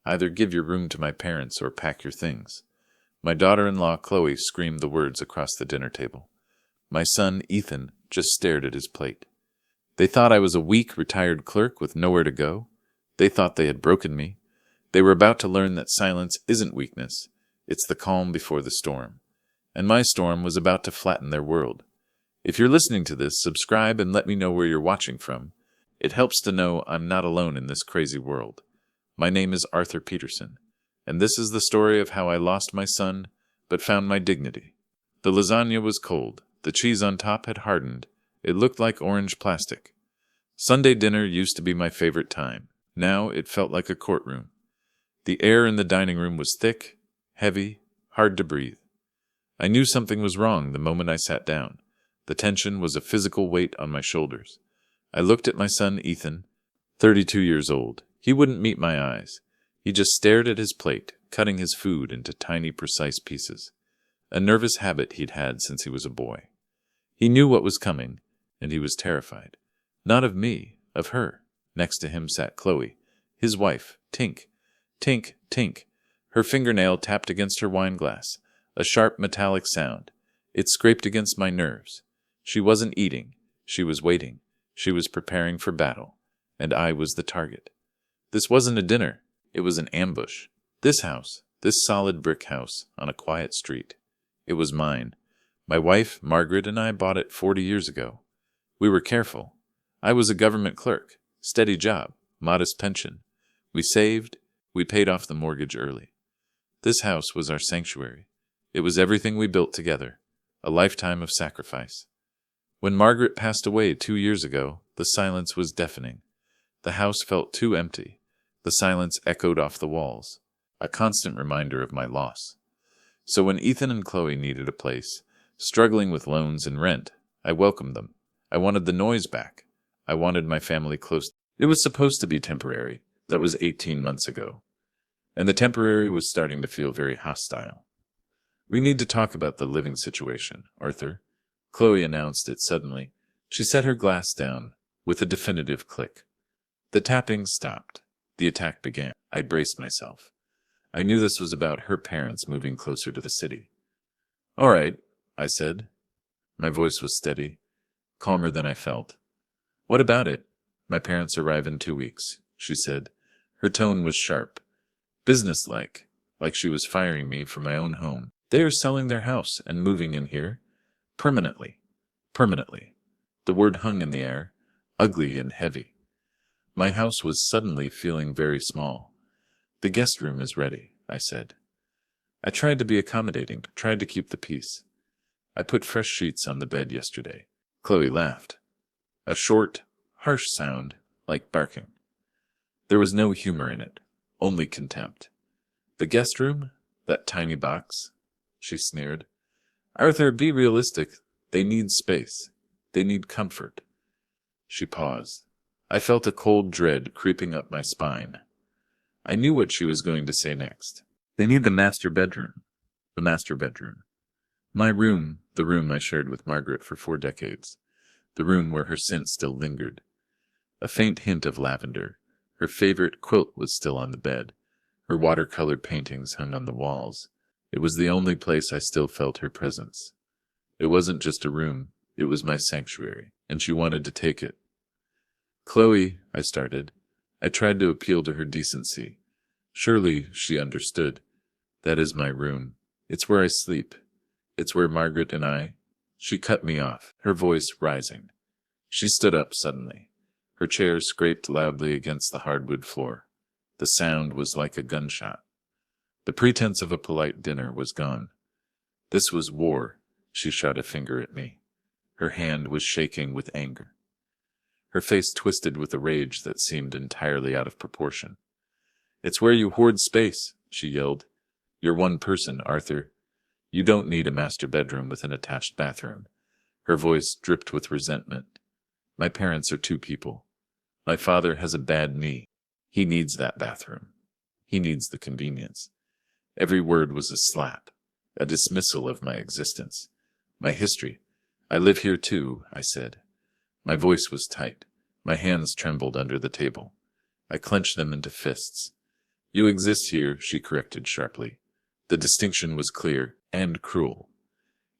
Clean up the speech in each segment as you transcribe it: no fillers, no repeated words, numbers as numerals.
Either give your room to my parents or pack your things. My daughter-in-law, Chloe, screamed the words across the dinner table. My son, Ethan, just stared at his plate. They thought I was a weak, retired clerk with nowhere to go. They thought they had broken me. They were about to learn that silence isn't weakness. It's the calm before the storm. And my storm was about to flatten their world. If you're listening to this, subscribe and let me know where you're watching from. It helps to know I'm not alone in this crazy world. My name is Arthur Peterson, and this is the story of how I lost my son, but found my dignity. The lasagna was cold. The cheese on top had hardened. It looked like orange plastic. Sunday dinner used to be my favorite time. Now it felt like a courtroom. The air in the dining room was thick, heavy, hard to breathe. I knew something was wrong the moment I sat down. The tension was a physical weight on my shoulders. I looked at my son, Ethan, 32 years old. He wouldn't meet my eyes. He just stared at his plate, cutting his food into tiny, precise pieces. A nervous habit he'd had since he was a boy. He knew what was coming, and he was terrified. Not of me, of her. Next to him sat Chloe, his wife, Tink. Tink, Tink. Her fingernail tapped against her wine glass, a sharp metallic sound. It scraped against my nerves. She wasn't eating. She was waiting. She was preparing for battle. And I was the target. This wasn't a dinner. It was an ambush. This house, this solid brick house on a quiet street. It was mine. My wife, Margaret, and I bought it 40 years ago. We were careful. I was a government clerk. Steady job. Modest pension. We saved. We paid off the mortgage early. This house was our sanctuary. It was everything we built together. A lifetime of sacrifice. When Margaret passed away 2 years ago, the silence was deafening. The house felt too empty. The silence echoed off the walls, a constant reminder of my loss. So when Ethan and Chloe needed a place, struggling with loans and rent, I welcomed them. I wanted the noise back. I wanted my family close. It was supposed to be temporary. That was 18 months ago. And the temporary was starting to feel very hostile. We need to talk about the living situation, Arthur. Chloe announced it suddenly. She set her glass down with a definitive click. The tapping stopped. The attack began. I braced myself. I knew this was about her parents moving closer to the city. All right, I said. My voice was steady, calmer than I felt. What about it? My parents arrive in 2 weeks, she said. Her tone was sharp, businesslike, like she was firing me from my own home. They are selling their house and moving in here. Permanently. Permanently. The word hung in the air, ugly and heavy. My house was suddenly feeling very small. The guest room is ready, I said. I tried to be accommodating, tried to keep the peace. I put fresh sheets on the bed yesterday. Chloe laughed. A short, harsh sound, like barking. There was no humor in it, only contempt. The guest room? That tiny box? She sneered. Arthur, be realistic. They need space. They need comfort. She paused. I felt a cold dread creeping up my spine. I knew what she was going to say next. They need the master bedroom. The master bedroom. My room, the room I shared with Margaret for 4 decades. The room where her scent still lingered. A faint hint of lavender. Her favorite quilt was still on the bed. Her watercolored paintings hung on the walls. It was the only place I still felt her presence. It wasn't just a room. It was my sanctuary, and she wanted to take it. Chloe, I started. I tried to appeal to her decency. Surely she understood. That is my room. It's where I sleep. It's where Margaret and I... She cut me off, her voice rising. She stood up suddenly. Her chair scraped loudly against the hardwood floor. The sound was like a gunshot. The pretense of a polite dinner was gone. This was war. She shot a finger at me. Her hand was shaking with anger. Her face twisted with a rage that seemed entirely out of proportion. It's where you hoard space, she yelled. You're one person, Arthur. You don't need a master bedroom with an attached bathroom. Her voice dripped with resentment. My parents are 2 people. My father has a bad knee. He needs that bathroom. He needs the convenience. Every word was a slap, a dismissal of my existence, my history. I live here too, I said. My voice was tight. My hands trembled under the table. I clenched them into fists. You exist here, she corrected sharply. The distinction was clear and cruel.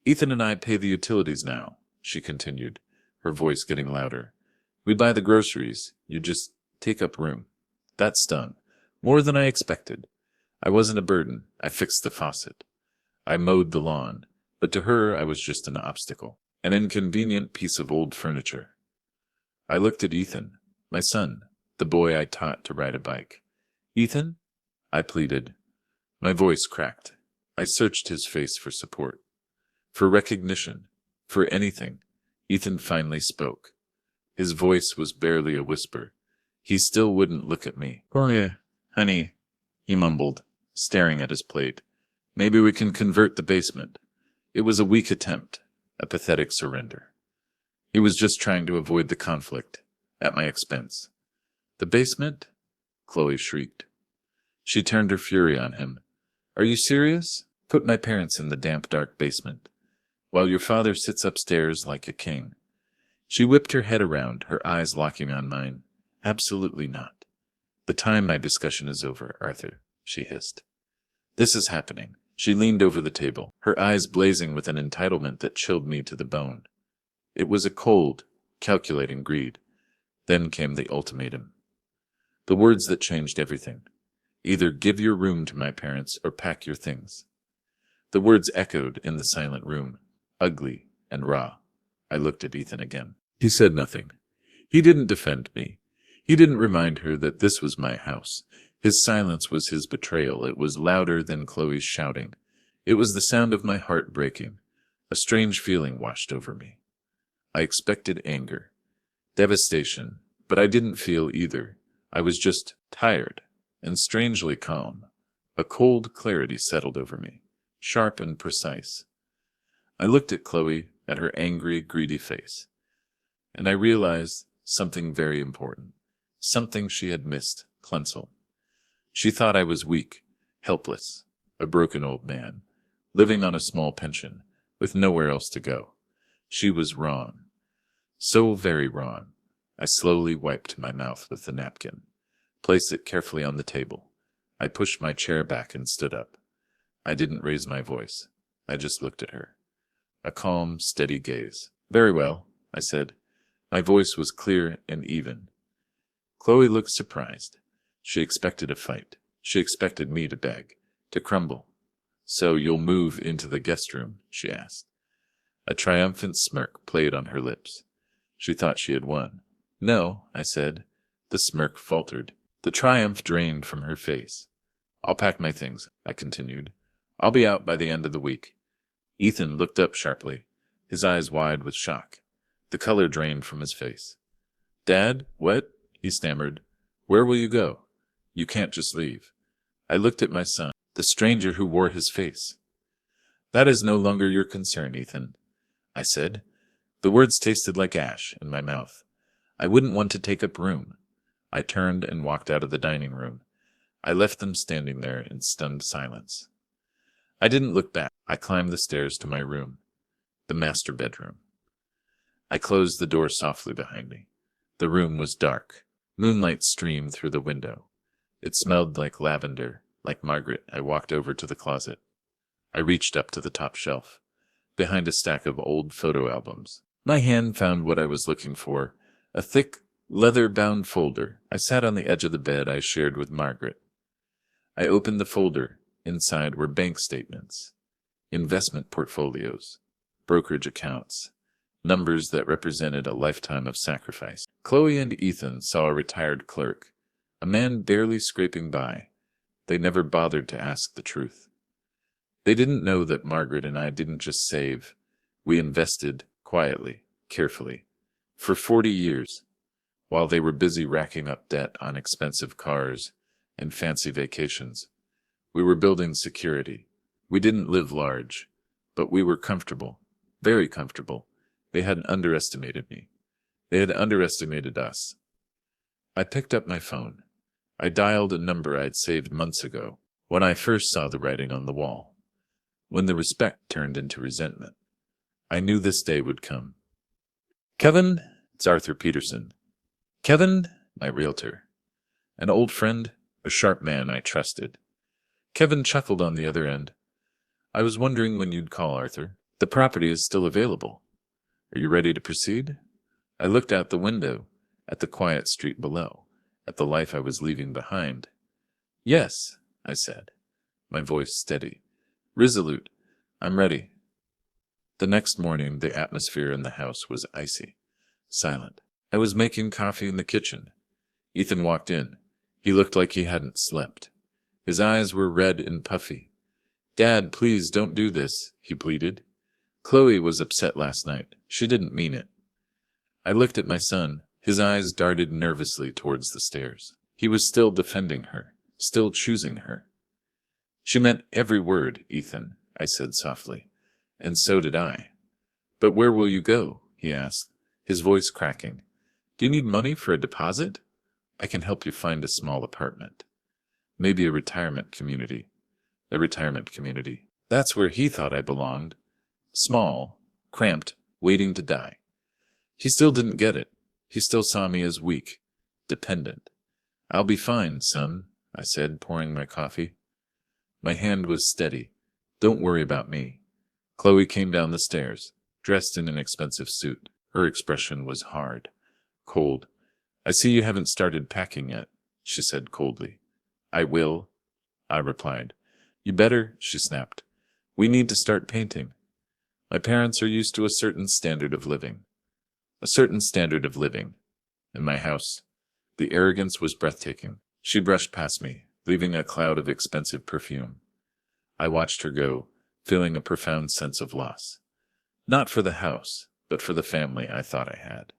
Ethan and I pay the utilities now, she continued, her voice getting louder. We buy the groceries. You just take up room. That stung. More than I expected. I wasn't a burden. I fixed the faucet. I mowed the lawn. But to her, I was just an obstacle. An inconvenient piece of old furniture. I looked at Ethan, my son, the boy I taught to ride a bike. Ethan? I pleaded. My voice cracked. I searched his face for support. For recognition. For anything. Ethan finally spoke. His voice was barely a whisper. He still wouldn't look at me. Gloria, honey, he mumbled, staring at his plate. Maybe we can convert the basement. It was a weak attempt, a pathetic surrender. He was just trying to avoid the conflict, at my expense. The basement? Chloe shrieked. She turned her fury on him. Are you serious? Put my parents in the damp, dark basement, while your father sits upstairs like a king. She whipped her head around, her eyes locking on mine. Absolutely not. The time my discussion is over, Arthur, she hissed. This is happening. She leaned over the table, her eyes blazing with an entitlement that chilled me to the bone. It was a cold, calculating greed. Then came the ultimatum. The words that changed everything. Either give your room to my parents or pack your things. The words echoed in the silent room, ugly and raw. I looked at Ethan again. He said nothing. He didn't defend me. He didn't remind her that this was my house. His silence was his betrayal. It was louder than Chloe's shouting. It was the sound of my heart breaking. A strange feeling washed over me. I expected anger, devastation, but I didn't feel either. I was just tired and strangely calm. A cold clarity settled over me, sharp and precise. I looked at Chloe, at her angry, greedy face, and I realized something very important, something she had missed, Cleansel. She thought I was weak, helpless, a broken old man, living on a small pension, with nowhere else to go. She was wrong. So very wrong. I slowly wiped my mouth with the napkin, placed it carefully on the table. I pushed my chair back and stood up. I didn't raise my voice. I just looked at her. A calm, steady gaze. Very well, I said. My voice was clear and even. Chloe looked surprised. She expected a fight. She expected me to beg, to crumble. So you'll move into the guest room, she asked. A triumphant smirk played on her lips. She thought she had won. No, I said. The smirk faltered. The triumph drained from her face. I'll pack my things, I continued. I'll be out by the end of the week. Ethan looked up sharply, his eyes wide with shock. The color drained from his face. Dad, what? He stammered. Where will you go? You can't just leave. I looked at my son, the stranger who wore his face. That is no longer your concern, Ethan, I said. The words tasted like ash in my mouth. I wouldn't want to take up room. I turned and walked out of the dining room. I left them standing there in stunned silence. I didn't look back. I climbed the stairs to my room, the master bedroom. I closed the door softly behind me. The room was dark. Moonlight streamed through the window. It smelled like lavender, like Margaret. I walked over to the closet. I reached up to the top shelf, behind a stack of old photo albums. My hand found what I was looking for, a thick, leather-bound folder. I sat on the edge of the bed I shared with Margaret. I opened the folder. Inside were bank statements, investment portfolios, brokerage accounts, numbers that represented a lifetime of sacrifice. Chloe and Ethan saw a retired clerk, a man barely scraping by. They never bothered to ask the truth. They didn't know that Margaret and I didn't just save. We invested quietly, carefully, for 40 years, while they were busy racking up debt on expensive cars and fancy vacations. We were building security. We didn't live large, but we were comfortable, very comfortable. They hadn't underestimated me. They had underestimated us. I picked up my phone. I dialed a number I'd saved months ago, when I first saw the writing on the wall, when the respect turned into resentment. I knew this day would come. Kevin, it's Arthur Peterson. Kevin, my realtor. An old friend, a sharp man I trusted. Kevin chuckled on the other end. I was wondering when you'd call, Arthur. The property is still available. Are you ready to proceed? I looked out the window, at the quiet street below, at the life I was leaving behind. Yes, I said, my voice steady, resolute. I'm ready. The next morning, the atmosphere in the house was icy, silent. I was making coffee in the kitchen. Ethan walked in. He looked like he hadn't slept. His eyes were red and puffy. Dad, please don't do this, he pleaded. Chloe was upset last night. She didn't mean it. I looked at my son. His eyes darted nervously towards the stairs. He was still defending her, still choosing her. She meant every word, Ethan, I said softly. And so did I. But where will you go? He asked, his voice cracking. Do you need money for a deposit? I can help you find a small apartment. Maybe a retirement community. A retirement community. That's where he thought I belonged. Small, cramped, waiting to die. He still didn't get it. He still saw me as weak, dependent. I'll be fine, son, I said, pouring my coffee. My hand was steady. Don't worry about me. Chloe came down the stairs, dressed in an expensive suit. Her expression was hard, cold. I see you haven't started packing yet, she said coldly. I will, I replied. You better, she snapped. We need to start painting. My parents are used to a certain standard of living. A certain standard of living. In my house, the arrogance was breathtaking. She brushed past me, leaving a cloud of expensive perfume. I watched her go, feeling a profound sense of loss. Not for the house, but for the family I thought I had.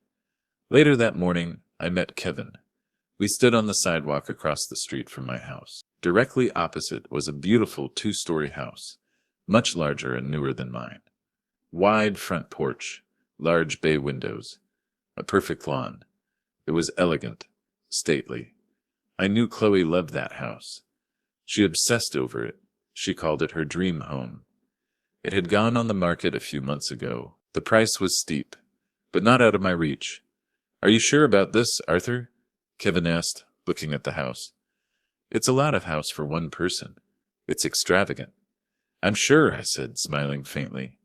Later that morning, I met Kevin. We stood on the sidewalk across the street from my house. Directly opposite was a beautiful 2-story house, much larger and newer than mine. Wide front porch, large bay windows, a perfect lawn. It was elegant, stately. I knew Chloe loved that house. She obsessed over it. She called it her dream home. It had gone on the market a few months ago. The price was steep, but not out of my reach. Are you sure about this, Arthur? Kevin asked, looking at the house. It's a lot of house for one person. It's extravagant. I'm sure, I said, smiling faintly.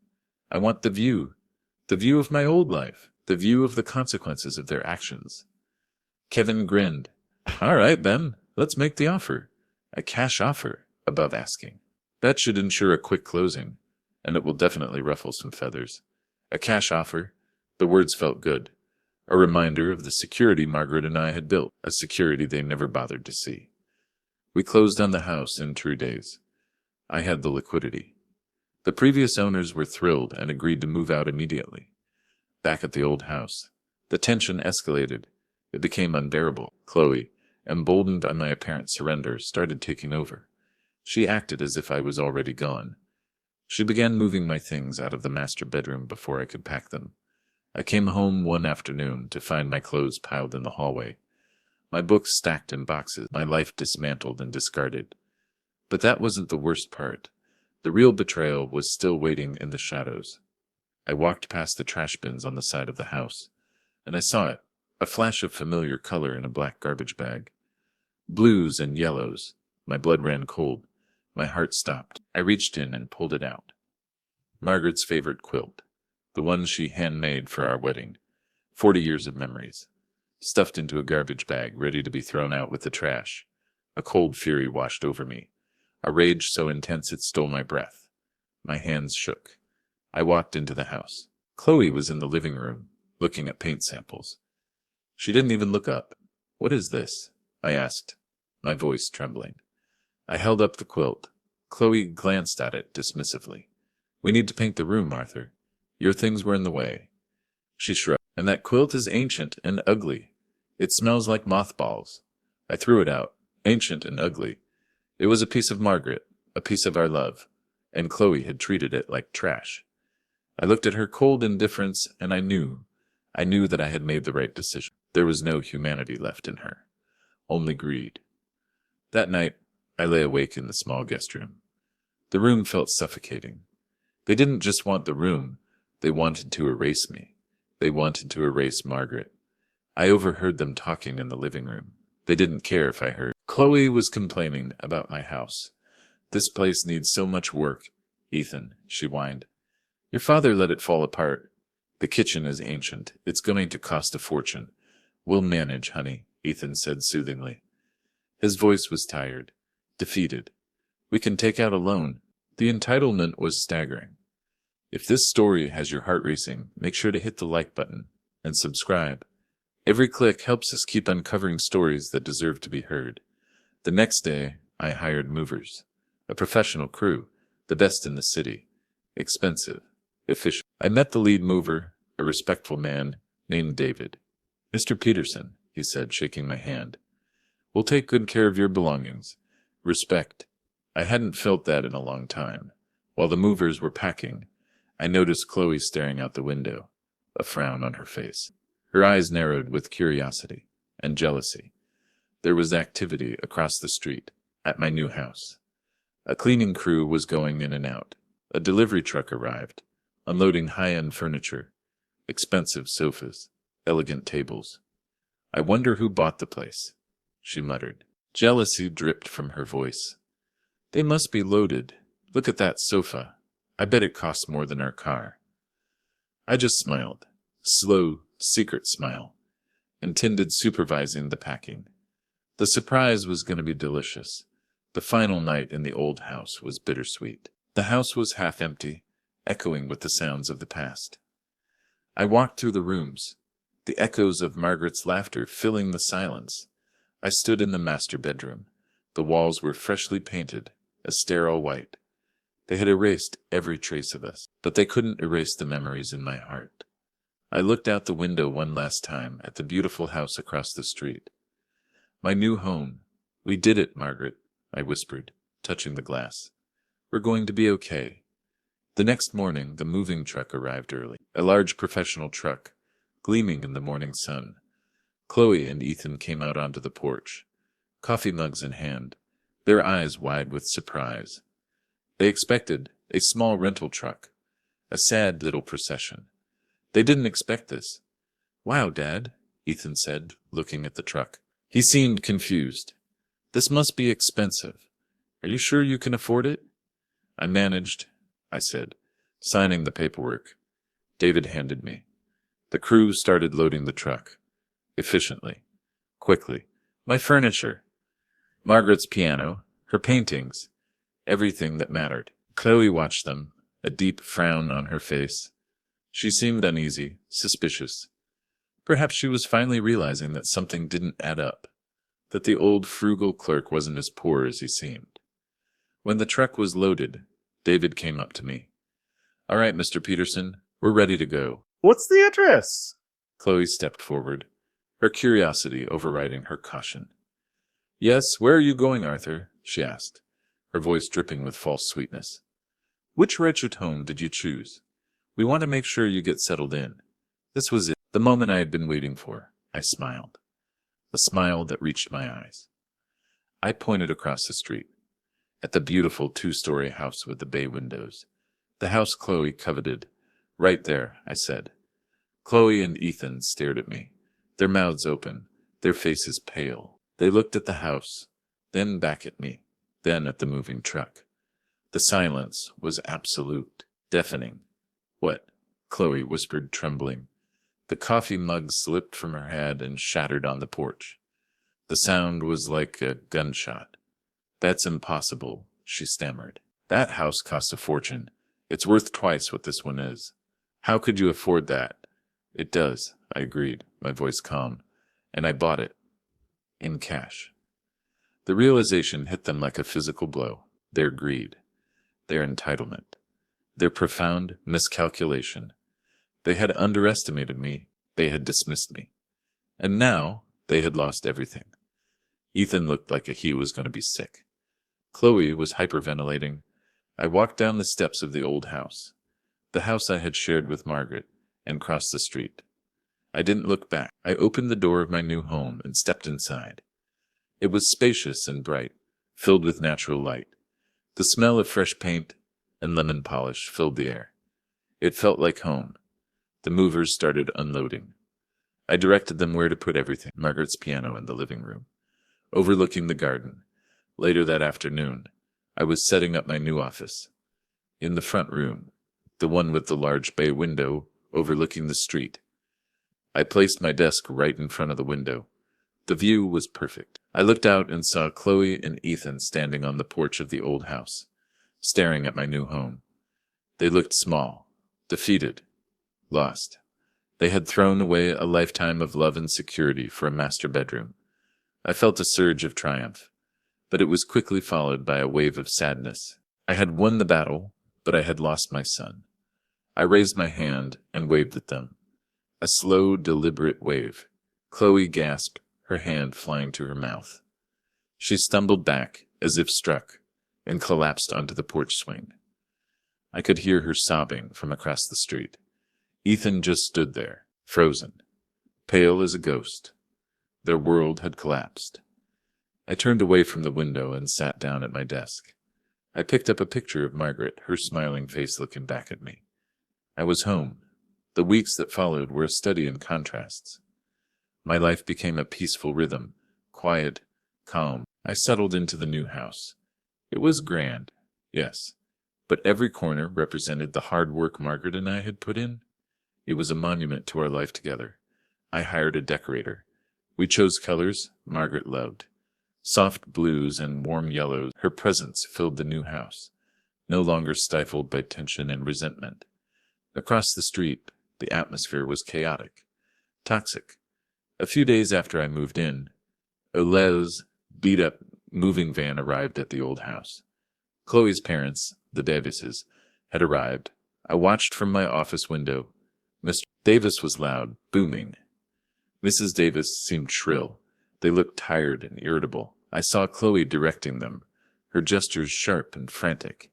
I want the view of my old life, the view of the consequences of their actions. Kevin grinned. All right, then, let's make the offer. A cash offer, above asking. That should ensure a quick closing, and it will definitely ruffle some feathers. A cash offer. The words felt good. A reminder of the security Margaret and I had built, a security they never bothered to see. We closed on the house in true days. I had the liquidity. The previous owners were thrilled and agreed to move out immediately. Back at the old house, the tension escalated. It became unbearable. Chloe, emboldened by my apparent surrender, started taking over. She acted as if I was already gone. She began moving my things out of the master bedroom before I could pack them. I came home one afternoon to find my clothes piled in the hallway, my books stacked in boxes, my life dismantled and discarded. But that wasn't the worst part. The real betrayal was still waiting in the shadows. I walked past the trash bins on the side of the house, and I saw it, a flash of familiar color in a black garbage bag. Blues and yellows. My blood ran cold. My heart stopped. I reached in and pulled it out. Margaret's favorite quilt, the one she handmade for our wedding. 40 years of memories. Stuffed into a garbage bag, ready to be thrown out with the trash. A cold fury washed over me. A rage so intense it stole my breath. My hands shook. I walked into the house. Chloe was in the living room, looking at paint samples. She didn't even look up. What is this? I asked, my voice trembling. I held up the quilt. Chloe glanced at it dismissively. We need to paint the room, Arthur. Your things were in the way. She shrugged. And that quilt is ancient and ugly. It smells like mothballs. I threw it out, ancient and ugly. It was a piece of Margaret, a piece of our love, and Chloe had treated it like trash. I looked at her cold indifference, and I knew that I had made the right decision. There was no humanity left in her, only greed. That night, I lay awake in the small guest room. The room felt suffocating. They didn't just want the room, they wanted to erase me. They wanted to erase Margaret. I overheard them talking in the living room. They didn't care if I heard. Chloe was complaining about my house. This place needs so much work, Ethan, she whined. Your father let it fall apart. The kitchen is ancient. It's going to cost a fortune. We'll manage, honey, Ethan said soothingly. His voice was tired, defeated. We can take out a loan. The entitlement was staggering. If this story has your heart racing, make sure to hit the like button and subscribe. Every click helps us keep uncovering stories that deserve to be heard. The next day, I hired movers. A professional crew, the best in the city. Expensive, efficient. I met the lead mover, a respectful man named David. Mr. Peterson, he said, shaking my hand. We'll take good care of your belongings. Respect. I hadn't felt that in a long time. While the movers were packing, I noticed Chloe staring out the window, a frown on her face. Her eyes narrowed with curiosity and jealousy. There was activity across the street, at my new house. A cleaning crew was going in and out. A delivery truck arrived, unloading high-end furniture, expensive sofas, elegant tables. I wonder who bought the place, she muttered. Jealousy dripped from her voice. They must be loaded. Look at that sofa. I bet it costs more than our car. I just smiled. Slow, secret smile. Intended supervising the packing. The surprise was going to be delicious. The final night in the old house was bittersweet. The house was half empty, echoing with the sounds of the past. I walked through the rooms, the echoes of Margaret's laughter filling the silence. I stood in the master bedroom. The walls were freshly painted, a sterile white. They had erased every trace of us, but they couldn't erase the memories in my heart. I looked out the window one last time at the beautiful house across the street. My new home. We did it, Margaret, I whispered, touching the glass. We're going to be okay. The next morning, the moving truck arrived early. A large professional truck, gleaming in the morning sun. Chloe and Ethan came out onto the porch, coffee mugs in hand, their eyes wide with surprise. They expected a small rental truck, a sad little procession. They didn't expect this. Wow, Dad, Ethan said, looking at the truck. He seemed confused. This must be expensive. Are you sure you can afford it? I managed, I said, signing the paperwork. David handed me. The crew started loading the truck. Efficiently. Quickly. My furniture. Margaret's piano. Her paintings. Everything that mattered. Chloe watched them, a deep frown on her face. She seemed uneasy, suspicious. Perhaps she was finally realizing that something didn't add up, that the old frugal clerk wasn't as poor as he seemed. When the truck was loaded, David came up to me. All right, Mr. Peterson, we're ready to go. What's the address? Chloe stepped forward, her curiosity overriding her caution. Yes, where are you going, Arthur? She asked, her voice dripping with false sweetness. Which wretched home did you choose? We want to make sure you get settled in. This was it, the moment I had been waiting for. I smiled, a smile that reached my eyes. I pointed across the street, at the beautiful two-story house with the bay windows. The house Chloe coveted. Right there, I said. Chloe and Ethan stared at me, their mouths open, their faces pale. They looked at the house, then back at me, then at the moving truck. The silence was absolute, deafening. What? Chloe whispered, trembling. The coffee mug slipped from her head and shattered on the porch. The sound was like a gunshot. That's impossible, she stammered. That house costs a fortune. It's worth twice what this one is. How could you afford that? It does, I agreed, my voice calm, and I bought it. In cash. The realization hit them like a physical blow. Their greed. Their entitlement. Their profound miscalculation. They had underestimated me. They had dismissed me. And now they had lost everything. Ethan looked like he was going to be sick. Chloe was hyperventilating. I walked down the steps of the old house, the house I had shared with Margaret, and crossed the street. I didn't look back. I opened the door of my new home and stepped inside. It was spacious and bright, filled with natural light. The smell of fresh paint and lemon polish filled the air. It felt like home. The movers started unloading. I directed them where to put everything. Margaret's piano in the living room. overlooking the garden. Later that afternoon, I was setting up my new office. In the front room, the one with the large bay window overlooking the street. I placed my desk right in front of the window. The view was perfect. I looked out and saw Chloe and Ethan standing on the porch of the old house, staring at my new home. They looked small, defeated, lost. They had thrown away a lifetime of love and security for a master bedroom. I felt a surge of triumph, but it was quickly followed by a wave of sadness. I had won the battle, but I had lost my son. I raised my hand and waved at them. A slow, deliberate wave. Chloe gasped, her hand flying to her mouth. She stumbled back, as if struck, and collapsed onto the porch swing. I could hear her sobbing from across the street. Ethan just stood there, frozen, pale as a ghost. Their world had collapsed. I turned away from the window and sat down at my desk. I picked up a picture of Margaret, her smiling face looking back at me. I was home. The weeks that followed were a study in contrasts. My life became a peaceful rhythm, quiet, calm. I settled into the new house. It was grand, yes, but every corner represented the hard work Margaret and I had put in. It was a monument to our life together. I hired a decorator. We chose colors Margaret loved. Soft blues and warm yellows. Her presence filled the new house, no longer stifled by tension and resentment. Across the street, the atmosphere was chaotic, toxic. A few days after I moved in, Ole's beat-up moving van arrived at the old house. Chloe's parents, the Davises, had arrived. I watched from my office window. Mr. Davis was loud, booming. Mrs. Davis seemed shrill. They looked tired and irritable. I saw Chloe directing them, her gestures sharp and frantic.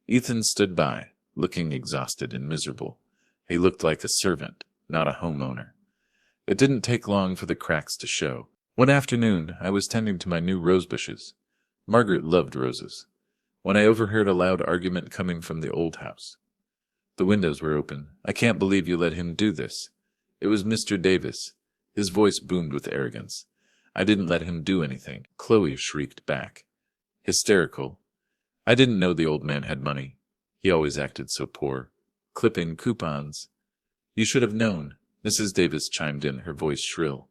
Ethan stood by, looking exhausted and miserable. He looked like a servant, not a homeowner. It didn't take long for the cracks to show. One afternoon, I was tending to my new rose bushes. Margaret loved roses. When I overheard a loud argument coming from the old house. The windows were open. "I can't believe you let him do this." It was Mr. Davis. His voice boomed with arrogance. "I didn't let him do anything," Chloe shrieked back. Hysterical. "I didn't know the old man had money. He always acted so poor. Clipping coupons." "You should have known," Mrs. Davis chimed in, her voice shrill.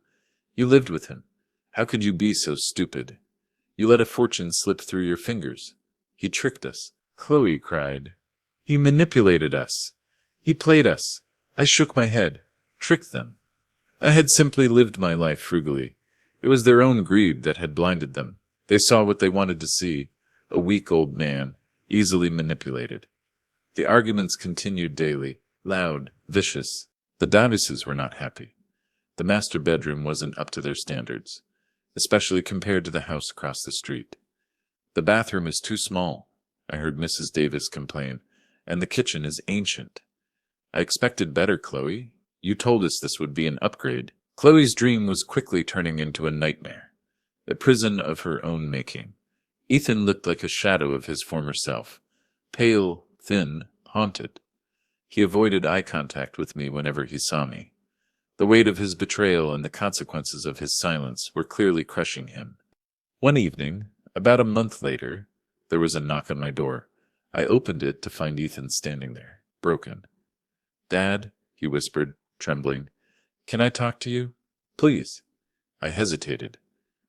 "You lived with him. How could you be so stupid? You let a fortune slip through your fingers. He tricked us." Chloe cried. "He manipulated us. He played us." I shook my head. Tricked them. I had simply lived my life frugally. It was their own greed that had blinded them. They saw what they wanted to see, a weak old man, easily manipulated. The arguments continued daily, loud, vicious. The Davises were not happy. The master bedroom wasn't up to their standards, especially compared to the house across the street. "The bathroom is too small," I heard Mrs. Davis complain, "and the kitchen is ancient." "I expected better, Chloe. You told us this would be an upgrade." Chloe's dream was quickly turning into a nightmare, a prison of her own making. Ethan looked like a shadow of his former self, pale, thin, haunted. He avoided eye contact with me whenever he saw me. The weight of his betrayal and the consequences of his silence were clearly crushing him. One evening, about a month later, there was a knock on my door. I opened it to find Ethan standing there, broken. "Dad," he whispered, trembling, "can I talk to you? Please." I hesitated.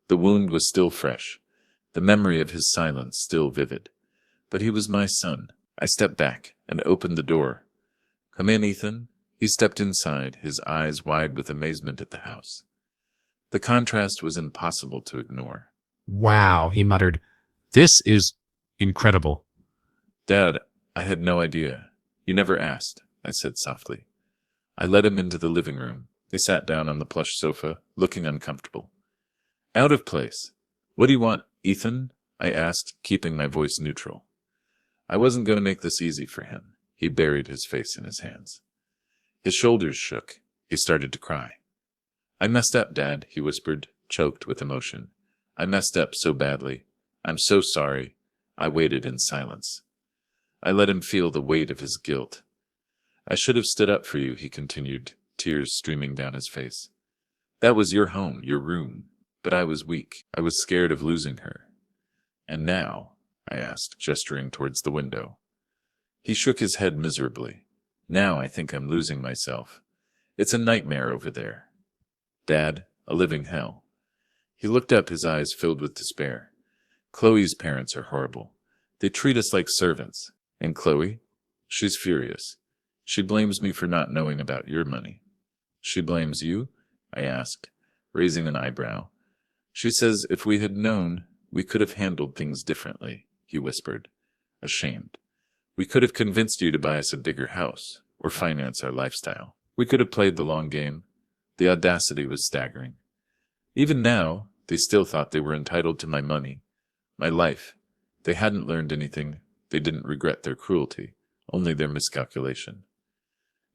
The wound was still fresh, the memory of his silence still vivid. But he was my son. I stepped back and opened the door. "Come in, Ethan." He stepped inside, his eyes wide with amazement at the house. The contrast was impossible to ignore. "Wow," he muttered. "This is incredible." "Dad, I had no idea. You never asked," I said softly. I led him into the living room. They sat down on the plush sofa, looking uncomfortable. "Out of place. What do you want, Ethan?" I asked, keeping my voice neutral. I wasn't going to make this easy for him. He buried his face in his hands. His shoulders shook. He started to cry. "I messed up, Dad," he whispered, choked with emotion. "I messed up so badly. I'm so sorry." I waited in silence. I let him feel the weight of his guilt. "I should have stood up for you," he continued, tears streaming down his face. "That was your home, your room. But I was weak. I was scared of losing her. And now? I asked, gesturing towards the window. He shook his head miserably. Now I think I'm losing myself. It's a nightmare over there. Dad, a living hell. He looked up, his eyes filled with despair. Chloe's parents are horrible. They treat us like servants. And Chloe? She's furious. She blames me for not knowing about your money. She blames you? I asked, raising an eyebrow. She says if we had known, we could have handled things differently, he whispered, ashamed. We could have convinced you to buy us a bigger house, or finance our lifestyle. We could have played the long game. The audacity was staggering. Even now, they still thought they were entitled to my money, my life. They hadn't learned anything. They didn't regret their cruelty, only their miscalculation.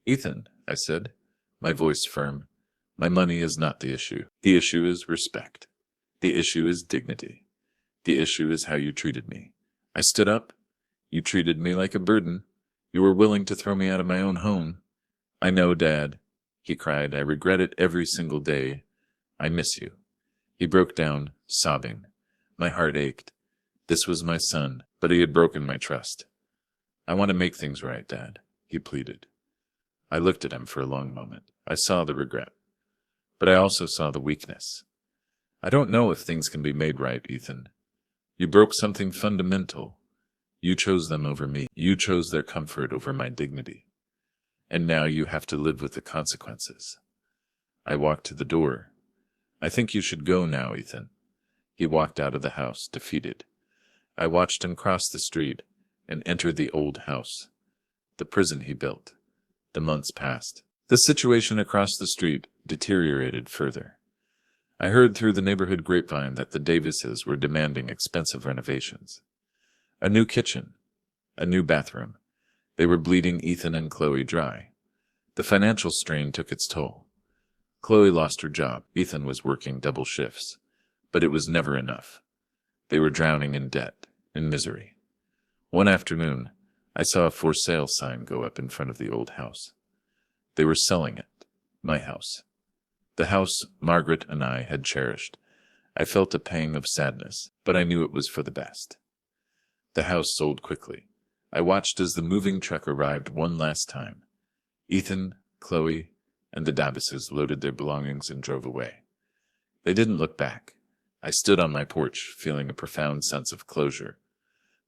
Ethan, I said, my voice firm, my money is not the issue. The issue is respect. The issue is dignity. The issue is how you treated me. I stood up. You treated me like a burden. You were willing to throw me out of my own home. I know, Dad, he cried. I regret it every single day. I miss you. He broke down, sobbing. My heart ached. This was my son, but he had broken my trust. I want to make things right, Dad, he pleaded. I looked at him for a long moment. I saw the regret, but I also saw the weakness. I don't know if things can be made right, Ethan. You broke something fundamental. You chose them over me. You chose their comfort over my dignity. And now you have to live with the consequences. I walked to the door. I think you should go now, Ethan. He walked out of the house, defeated. I watched him cross the street and enter the old house, the prison he built. The months passed. The situation across the street deteriorated further. I heard through the neighborhood grapevine that the Davises were demanding expensive renovations. A new kitchen, a new bathroom. They were bleeding Ethan and Chloe dry. The financial strain took its toll. Chloe lost her job. Ethan was working double shifts, but it was never enough. They were drowning in debt, in misery. One afternoon, I saw a for sale sign go up in front of the old house. They were selling it, my house. The house Margaret and I had cherished. I felt a pang of sadness, but I knew it was for the best. The house sold quickly. I watched as the moving truck arrived one last time. Ethan, Chloe, and the Davises loaded their belongings and drove away. They didn't look back. I stood on my porch, feeling a profound sense of closure.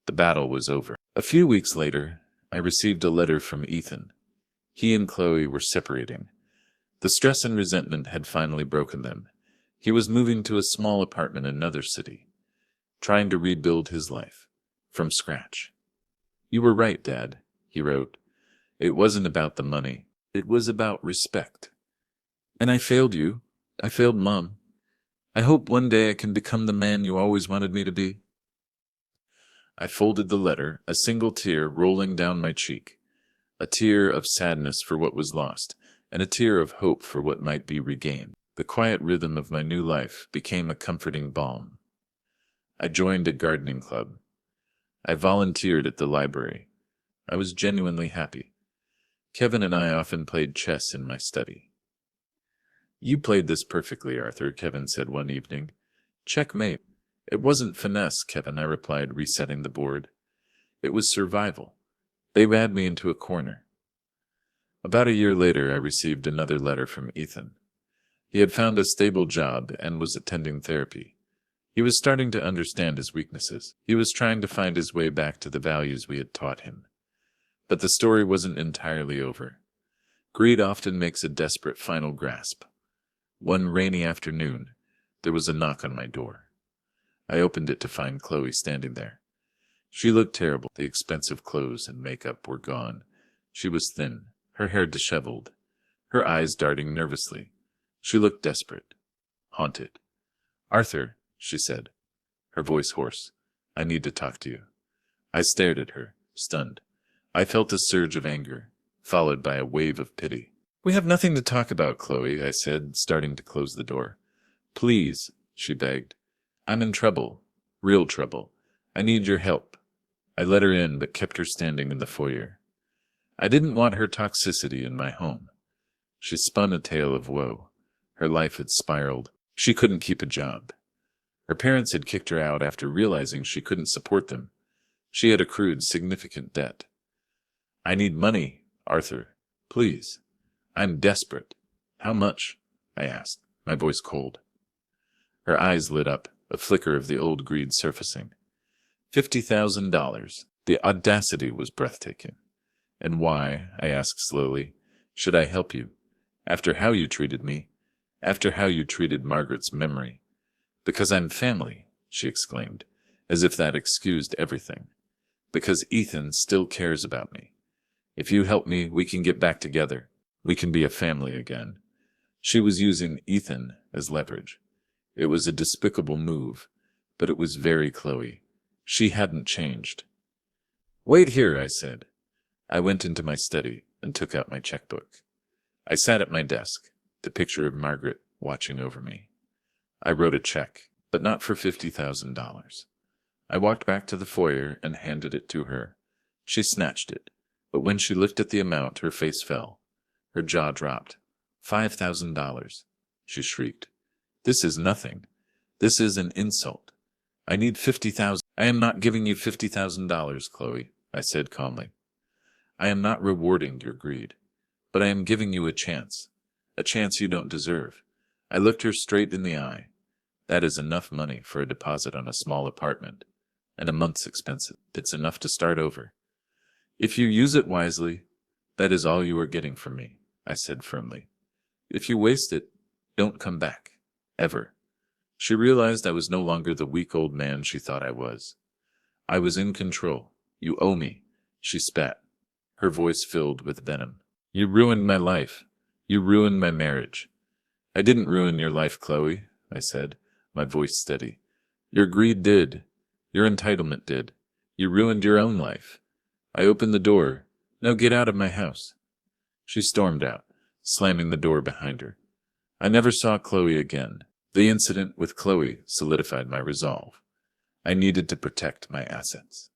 The battle was over. A few weeks later, I received a letter from Ethan. He and Chloe were separating. The stress and resentment had finally broken them. He was moving to a small apartment in another city, trying to rebuild his life from scratch. You were right, Dad, he wrote. It wasn't about the money. It was about respect. And I failed you. I failed Mom. I hope one day I can become the man you always wanted me to be. I folded the letter, a single tear rolling down my cheek, a tear of sadness for what was lost, and a tear of hope for what might be regained. The quiet rhythm of my new life became a comforting balm. I joined a gardening club. I volunteered at the library. I was genuinely happy. Kevin and I often played chess in my study. You played this perfectly, Arthur, Kevin said one evening. Checkmate. It wasn't finesse, Kevin, I replied, resetting the board. It was survival. They had me into a corner. About a year later, I received another letter from Ethan. He had found a stable job and was attending therapy. He was starting to understand his weaknesses. He was trying to find his way back to the values we had taught him. But the story wasn't entirely over. Greed often makes a desperate final grasp. One rainy afternoon, there was a knock on my door. I opened it to find Chloe standing there. She looked terrible. The expensive clothes and makeup were gone. She was thin, her hair disheveled, her eyes darting nervously. She looked desperate, haunted. Arthur, she said, her voice hoarse, I need to talk to you. I stared at her, stunned. I felt a surge of anger, followed by a wave of pity. We have nothing to talk about, Chloe, I said, starting to close the door. Please, she begged. I'm in trouble, real trouble. I need your help. I let her in, but kept her standing in the foyer. I didn't want her toxicity in my home. She spun a tale of woe. Her life had spiraled. She couldn't keep a job. Her parents had kicked her out after realizing she couldn't support them. She had accrued significant debt. I need money, Arthur. Please. I'm desperate. How much? I asked, my voice cold. Her eyes lit up, a flicker of the old greed surfacing. $50,000. The audacity was breathtaking. And why, I asked slowly, should I help you? After how you treated me, after how you treated Margaret's memory. Because I'm family, she exclaimed, as if that excused everything. Because Ethan still cares about me. If you help me, we can get back together. We can be a family again. She was using Ethan as leverage. It was a despicable move, but it was very Chloe. She hadn't changed. Wait here, I said. I went into my study and took out my checkbook. I sat at my desk, the picture of Margaret watching over me. I wrote a check, but not for $50,000. I walked back to the foyer and handed it to her. She snatched it, but when she looked at the amount, her face fell. Her jaw dropped. $5,000, she shrieked. This is nothing. This is an insult. I need $50,000. I am not giving you $50,000, Chloe, I said calmly. I am not rewarding your greed, but I am giving you a chance you don't deserve. I looked her straight in the eye. That is enough money for a deposit on a small apartment, and a month's expenses. It's enough to start over. If you use it wisely, that is all you are getting from me, I said firmly. If you waste it, don't come back. Ever. She realized I was no longer the weak old man she thought I was. I was in control. You owe me, she spat, her voice filled with venom. You ruined my life. You ruined my marriage. I didn't ruin your life, Chloe, I said, my voice steady. Your greed did. Your entitlement did. You ruined your own life. I opened the door. Now get out of my house. She stormed out, slamming the door behind her. I never saw Chloe again. The incident with Chloe solidified my resolve. I needed to protect my assets.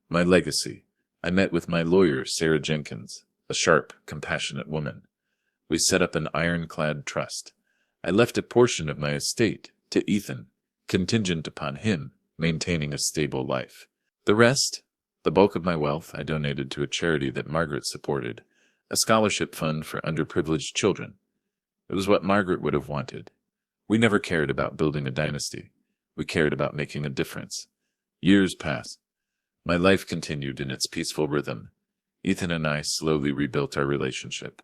My legacy. I met with my lawyer, Sarah Jenkins, a sharp, compassionate woman. We set up an ironclad trust. I left a portion of my estate to Ethan, contingent upon him maintaining a stable life. The rest, the bulk of my wealth, I donated to a charity that Margaret supported, a scholarship fund for underprivileged children. It was what Margaret would have wanted. We never cared about building a dynasty. We cared about making a difference. Years passed. My life continued in its peaceful rhythm. Ethan and I slowly rebuilt our relationship.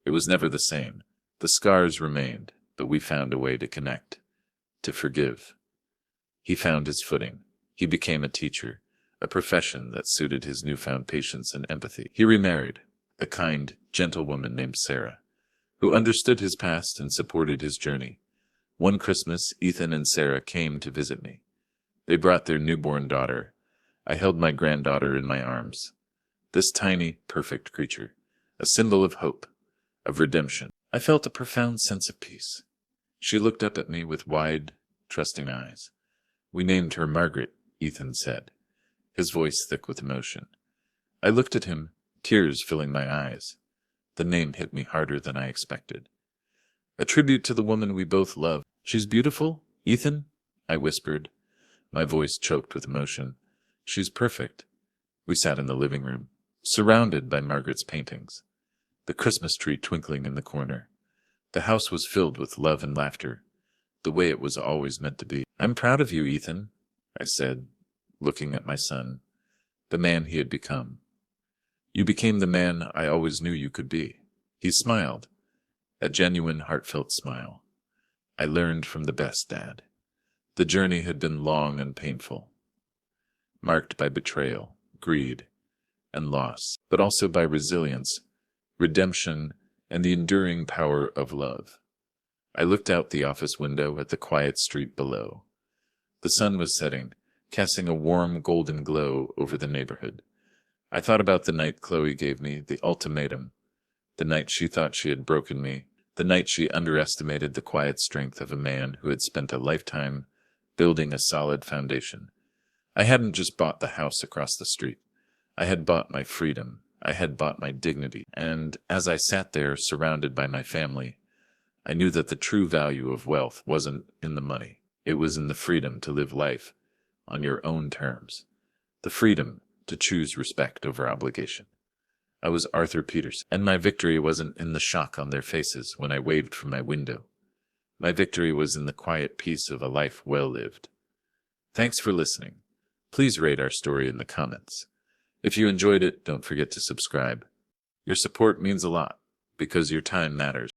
It was never the same. The scars remained, but we found a way to connect, to forgive. He found his footing. He became a teacher, a profession that suited his newfound patience and empathy. He remarried, a kind, gentle woman named Sarah, who understood his past and supported his journey. One Christmas, Ethan and Sarah came to visit me. They brought their newborn daughter. I held my granddaughter in my arms. This tiny, perfect creature, a symbol of hope, of redemption. I felt a profound sense of peace. She looked up at me with wide, trusting eyes. We named her Margaret, Ethan said, his voice thick with emotion. I looked at him, tears filling my eyes. The name hit me harder than I expected. A tribute to the woman we both love. She's beautiful, Ethan, I whispered, my voice choked with emotion. She's perfect. We sat in the living room, surrounded by Margaret's paintings, the Christmas tree twinkling in the corner. The house was filled with love and laughter, the way it was always meant to be. I'm proud of you, Ethan, I said, looking at my son, the man he had become. You became the man I always knew you could be. He smiled, a genuine, heartfelt smile. I learned from the best, Dad. The journey had been long and painful, marked by betrayal, greed, and loss, but also by resilience, redemption, and the enduring power of love. I looked out the office window at the quiet street below. The sun was setting, casting a warm golden glow over the neighborhood. I thought about the night Chloe gave me the ultimatum, the night she thought she had broken me, the night she underestimated the quiet strength of a man who had spent a lifetime building a solid foundation. I hadn't just bought the house across the street. I had bought my freedom. I had bought my dignity. And as I sat there surrounded by my family, I knew that the true value of wealth wasn't in the money. It was in the freedom to live life on your own terms. The freedom to choose respect over obligation. I was Arthur Peterson, and my victory wasn't in the shock on their faces when I waved from my window. My victory was in the quiet peace of a life well lived. Thanks for listening. Please rate our story in the comments. If you enjoyed it, don't forget to subscribe. Your support means a lot, because your time matters.